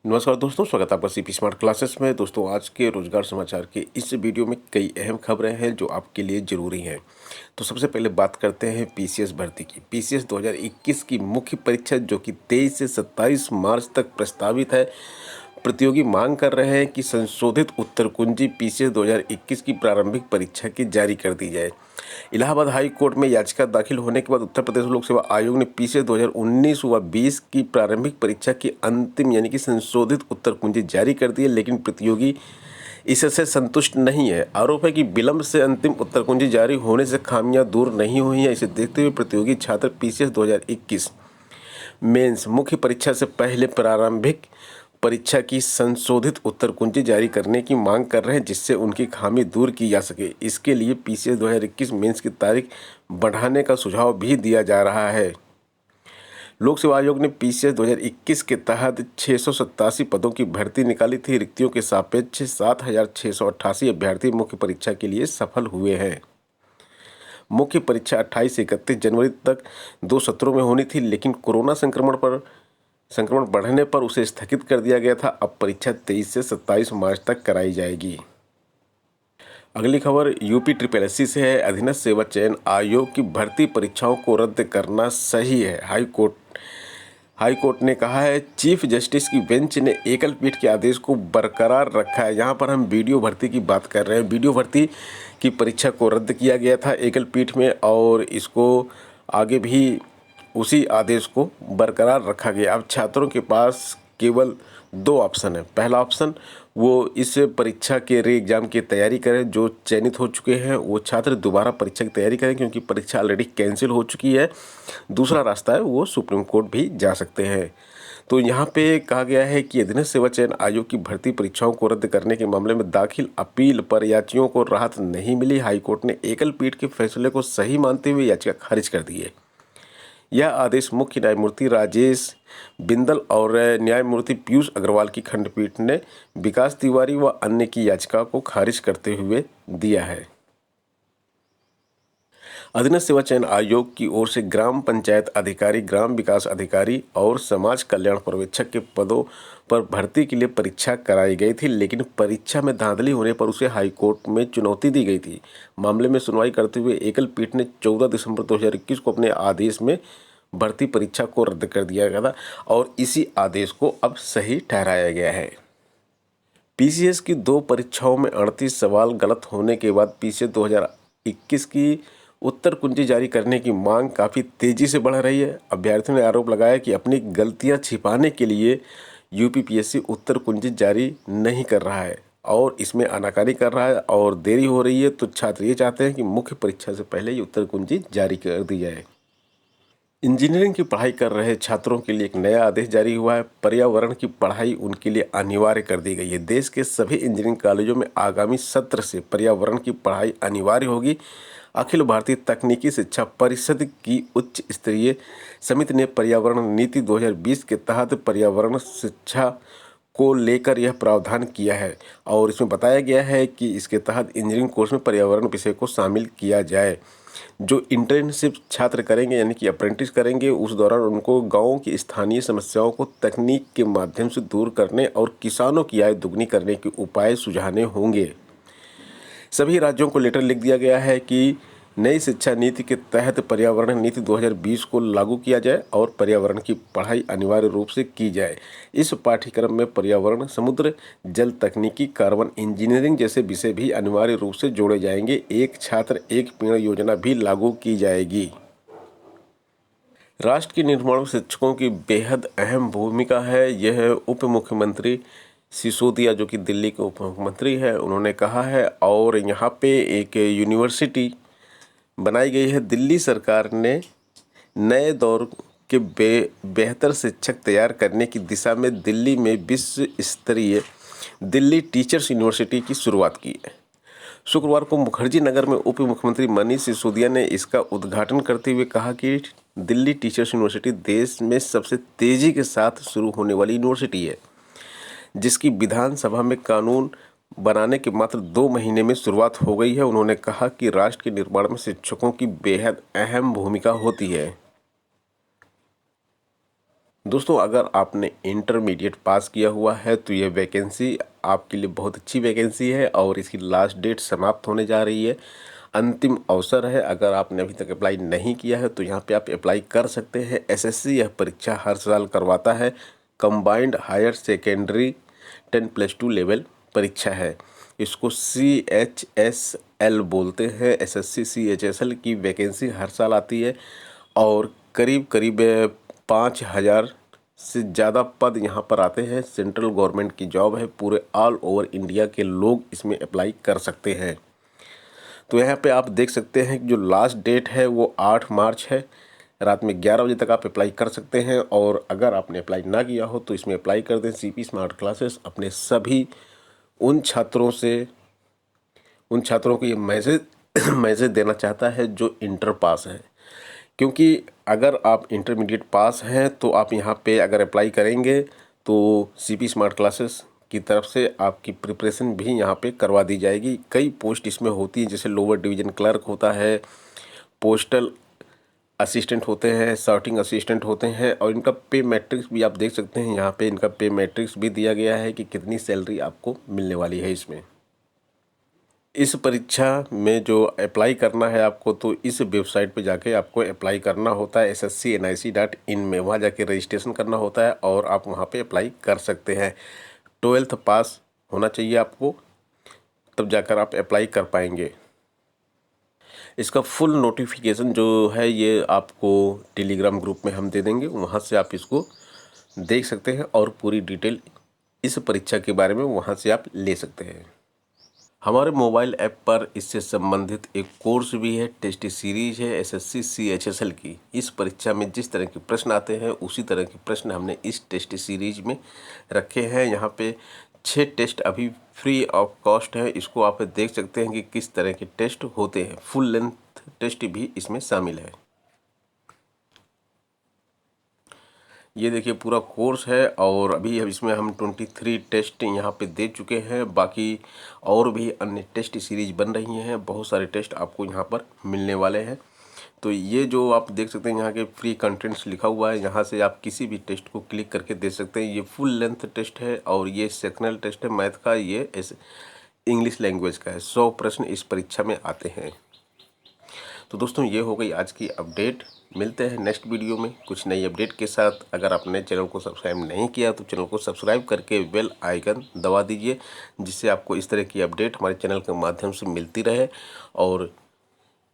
नमस्कार दोस्तों, स्वागत है आपका सीपी स्मार्ट क्लासेस में। दोस्तों, आज के रोजगार समाचार के इस वीडियो में कई अहम खबरें हैं जो आपके लिए ज़रूरी हैं। तो सबसे पहले बात करते हैं पीसीएस भर्ती की। पीसीएस 2021 की मुख्य परीक्षा जो कि 23 से 27 मार्च तक प्रस्तावित है। प्रतियोगी मांग कर रहे हैं कि संशोधित उत्तर कुंजी पीसीएस 2021 की प्रारंभिक परीक्षा की जारी कर दी जाए। इलाहाबाद हाई कोर्ट में याचिका दाखिल होने के बाद उत्तर प्रदेश लोक सेवा आयोग ने पीसीएस 2019 व 20 की प्रारंभिक परीक्षा की अंतिम यानी कि संशोधित उत्तर कुंजी जारी कर दी है, लेकिन प्रतियोगी इससे संतुष्ट नहीं है। आरोप है कि विलंब से अंतिम उत्तर कुंजी जारी होने से खामियां दूर नहीं हुई हैं। इसे देखते हुए प्रतियोगी छात्र पीसीएस 2021 मेंस मुख्य परीक्षा से पहले प्रारंभिक परीक्षा की संशोधित उत्तर कुंजी जारी करने की मांग कर रहे हैं, जिससे उनकी खामी दूर की जा सके। इसके लिए पीसीएस 2021 मेंस की तारीख बढ़ाने का सुझाव भी दिया जा रहा है। लोक सेवा आयोग ने पीसीएस 2021 के तहत 687 पदों की भर्ती निकाली थी। रिक्तियों के सापेक्ष 7,688 अभ्यर्थी मुख्य परीक्षा के लिए सफल हुए हैं। मुख्य परीक्षा 28 से 31 जनवरी तक 2 सत्रों में होनी थी, लेकिन कोरोना संक्रमण बढ़ने पर उसे स्थगित कर दिया गया था। अब परीक्षा 23 से 27 मार्च तक कराई जाएगी। अगली खबर यूपी SSSC से है। अधीनस्थ सेवा चयन आयोग की भर्ती परीक्षाओं को रद्द करना सही है। हाई कोर्ट ने कहा है। चीफ जस्टिस की बेंच ने एकल पीठ के आदेश को बरकरार रखा है। यहाँ पर हम वीडियो भर्ती की बात कर रहे हैं। वीडियो भर्ती की परीक्षा को रद्द किया गया था एकल पीठ में, और इसको आगे भी उसी आदेश को बरकरार रखा गया। अब छात्रों के पास केवल 2 ऑप्शन है। पहला ऑप्शन, वो इस परीक्षा के री एग्ज़ाम की तैयारी करें। जो चयनित हो चुके हैं वो छात्र दोबारा परीक्षा की तैयारी करें, क्योंकि परीक्षा ऑलरेडी कैंसिल हो चुकी है। दूसरा रास्ता है, वो सुप्रीम कोर्ट भी जा सकते हैं। तो यहाँ पे कहा गया है कि अधीनस्थ सेवा चयन आयोग की भर्ती परीक्षाओं को रद्द करने के मामले में दाखिल अपील पर याचियों को राहत नहीं मिली। हाईकोर्ट ने एकल पीठ के फैसले को सही मानते हुए याचिका खारिज कर दी है। यह आदेश मुख्य न्यायमूर्ति राजेश बिंदल और न्यायमूर्ति पीयूष अग्रवाल की खंडपीठ ने विकास तिवारी व अन्य की याचिका को खारिज करते हुए दिया है। अधीनस्थ सेवा चयन आयोग की ओर से ग्राम पंचायत अधिकारी, ग्राम विकास अधिकारी और समाज कल्याण पर्यवेक्षक के पदों पर भर्ती के लिए परीक्षा कराई गई थी, लेकिन परीक्षा में धांधली होने पर उसे हाईकोर्ट में चुनौती दी गई थी। मामले में सुनवाई करते हुए एकल पीठ ने 14 दिसंबर 2021 को अपने आदेश में भर्ती परीक्षा को रद्द कर दिया गया था, और इसी आदेश को अब सही ठहराया गया है। पीसीएस की 2 परीक्षाओं में 38 सवाल गलत होने के बाद पीसीएस 2021 की उत्तर कुंजी जारी करने की मांग काफ़ी तेज़ी से बढ़ रही है। अभ्यर्थियों ने आरोप लगाया कि अपनी गलतियां छिपाने के लिए यूपीपीएससी उत्तर कुंजी जारी नहीं कर रहा है और इसमें आनाकानी कर रहा है और देरी हो रही है। तो छात्र ये चाहते हैं कि मुख्य परीक्षा से पहले ही उत्तर कुंजी जारी कर दी जाए। इंजीनियरिंग की पढ़ाई कर रहे छात्रों के लिए एक नया आदेश जारी हुआ है। पर्यावरण की पढ़ाई उनके लिए अनिवार्य कर दी गई है। देश के सभी इंजीनियरिंग कॉलेजों में आगामी सत्र से पर्यावरण की पढ़ाई अनिवार्य होगी। अखिल भारतीय तकनीकी शिक्षा परिषद की उच्च स्तरीय समिति ने पर्यावरण नीति 2020 के तहत पर्यावरण शिक्षा को लेकर यह प्रावधान किया है, और इसमें बताया गया है कि इसके तहत इंजीनियरिंग कोर्स में पर्यावरण विषय को शामिल किया जाए। जो इंटर्नशिप छात्र करेंगे यानी कि अप्रेंटिस करेंगे, उस दौरान उनको गाँव की स्थानीय समस्याओं को तकनीक के माध्यम से दूर करने और किसानों की आय दुगनी करने के उपाय सुझाने होंगे। सभी राज्यों को लेटर लिख दिया गया है कि नई शिक्षा नीति के तहत पर्यावरण नीति 2020 को लागू किया जाए और पर्यावरण की पढ़ाई अनिवार्य रूप से की जाए। इस पाठ्यक्रम में पर्यावरण, समुद्र जल तकनीकी, कार्बन इंजीनियरिंग जैसे विषय भी अनिवार्य रूप से जोड़े जाएंगे। एक छात्र एक पेड़ योजना भी लागू की जाएगी। राष्ट्र के निर्माण में शिक्षकों की बेहद अहम भूमिका है। यह उप मुख्यमंत्री सिसोदिया, जो कि दिल्ली के उप मुख्यमंत्री है, उन्होंने कहा है। और यहाँ पे एक यूनिवर्सिटी बनाई गई है। दिल्ली सरकार ने नए दौर के बेहतर शिक्षक तैयार करने की दिशा में दिल्ली में विश्व स्तरीय दिल्ली टीचर्स यूनिवर्सिटी की शुरुआत की है। शुक्रवार को मुखर्जी नगर में उप मुख्यमंत्री मनीष सिसोदिया ने इसका उद्घाटन करते हुए कहा कि दिल्ली टीचर्स यूनिवर्सिटी देश में सबसे तेज़ी के साथ शुरू होने वाली यूनिवर्सिटी है, जिसकी विधानसभा में कानून बनाने के मात्र 2 महीने में शुरुआत हो गई है। उन्होंने कहा कि राष्ट्र के निर्माण में शिक्षकों की बेहद अहम भूमिका होती है। दोस्तों अगर आपने इंटरमीडिएट पास किया हुआ है तो ये वैकेंसी आपके लिए बहुत अच्छी वैकेंसी है और इसकी लास्ट डेट समाप्त होने जा रही है। अंतिम अवसर है। अगर आपने अभी तक अप्लाई नहीं किया है तो यहाँ पे आप अप्लाई कर सकते हैं। एसएससी यह परीक्षा हर साल करवाता है। कंबाइंड हायर सेकेंडरी 10+2 लेवल परीक्षा है। इसको CHSL बोलते हैं। एसएससी CHSL की वैकेंसी हर साल आती है और करीब करीब 5,000 से ज़्यादा पद यहाँ पर आते हैं। सेंट्रल गवर्नमेंट की जॉब है। पूरे ऑल ओवर इंडिया के लोग इसमें अप्लाई कर सकते हैं। तो यहाँ पे आप देख सकते हैं कि जो लास्ट डेट है वो 8 मार्च है। रात में 11 बजे तक आप अप्लाई कर सकते हैं। और अगर आपने अप्लाई ना किया हो तो इसमें अप्लाई कर दें। CP स्मार्ट क्लासेस अपने सभी उन छात्रों को ये मैसेज देना चाहता है जो इंटर पास है। क्योंकि अगर आप इंटरमीडिएट पास हैं तो आप यहाँ पे अगर अप्लाई करेंगे तो CP स्मार्ट क्लासेस की तरफ से आपकी प्रिपरेशन भी यहाँ पे करवा दी जाएगी। कई पोस्ट इसमें होती हैं, जैसे लोअर डिवीज़न क्लर्क होता है, पोस्टल असिस्टेंट होते हैं, सॉर्टिंग असिस्टेंट होते हैं। और इनका पे मैट्रिक्स भी आप देख सकते हैं। यहाँ पे इनका पे मैट्रिक्स भी दिया गया है कि कितनी सैलरी आपको मिलने वाली है इसमें। इस परीक्षा में जो अप्लाई करना है आपको, तो इस वेबसाइट पे जाके आपको अप्लाई करना होता है sscnic.in में। वहाँ जाके रजिस्ट्रेशन करना होता है और आप वहाँ पे अप्लाई कर सकते हैं। 12th पास होना चाहिए आपको, तब जाकर आप अप्लाई कर पाएंगे। इसका फुल नोटिफिकेशन जो है ये आपको टेलीग्राम ग्रुप में हम दे देंगे। वहाँ से आप इसको देख सकते हैं और पूरी डिटेल इस परीक्षा के बारे में वहाँ से आप ले सकते हैं। हमारे मोबाइल ऐप पर इससे संबंधित एक कोर्स भी है। टेस्ट सीरीज है SSC CHSL की। इस परीक्षा में जिस तरह के प्रश्न आते हैं उसी तरह के प्रश्न हमने इस टेस्ट सीरीज में रखे हैं। यहाँ पे 6 टेस्ट अभी फ्री ऑफ कॉस्ट है। इसको आप देख सकते हैं कि किस तरह के टेस्ट होते हैं। फुल लेंथ टेस्ट भी इसमें शामिल है। ये देखिए पूरा कोर्स है और अभी इसमें हम 23 टेस्ट यहाँ पे दे चुके हैं। बाकी और भी अन्य टेस्ट सीरीज बन रही हैं। बहुत सारे टेस्ट आपको यहाँ पर मिलने वाले हैं। तो ये जो आप देख सकते हैं यहाँ के फ्री कंटेंट्स लिखा हुआ है, यहाँ से आप किसी भी टेस्ट को क्लिक करके दे सकते हैं। ये फुल लेंथ टेस्ट है और ये सेक्शनल टेस्ट है मैथ का। ये इंग्लिश लैंग्वेज का है। 100 प्रश्न इस परीक्षा में आते हैं। तो दोस्तों ये हो गई आज की अपडेट। मिलते हैं नेक्स्ट वीडियो में कुछ नई अपडेट के साथ। अगर आपने चैनल को सब्सक्राइब नहीं किया तो चैनल को सब्सक्राइब करके बेल आइकन दबा दीजिए, जिससे आपको इस तरह की अपडेट हमारे चैनल के माध्यम से मिलती रहे। और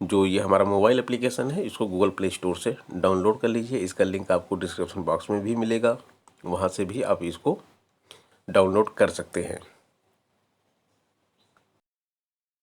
जो ये हमारा मोबाइल एप्लीकेशन है इसको गूगल प्ले स्टोर से डाउनलोड कर लीजिए। इसका लिंक आपको डिस्क्रिप्शन बॉक्स में भी मिलेगा, वहाँ से भी आप इसको डाउनलोड कर सकते हैं।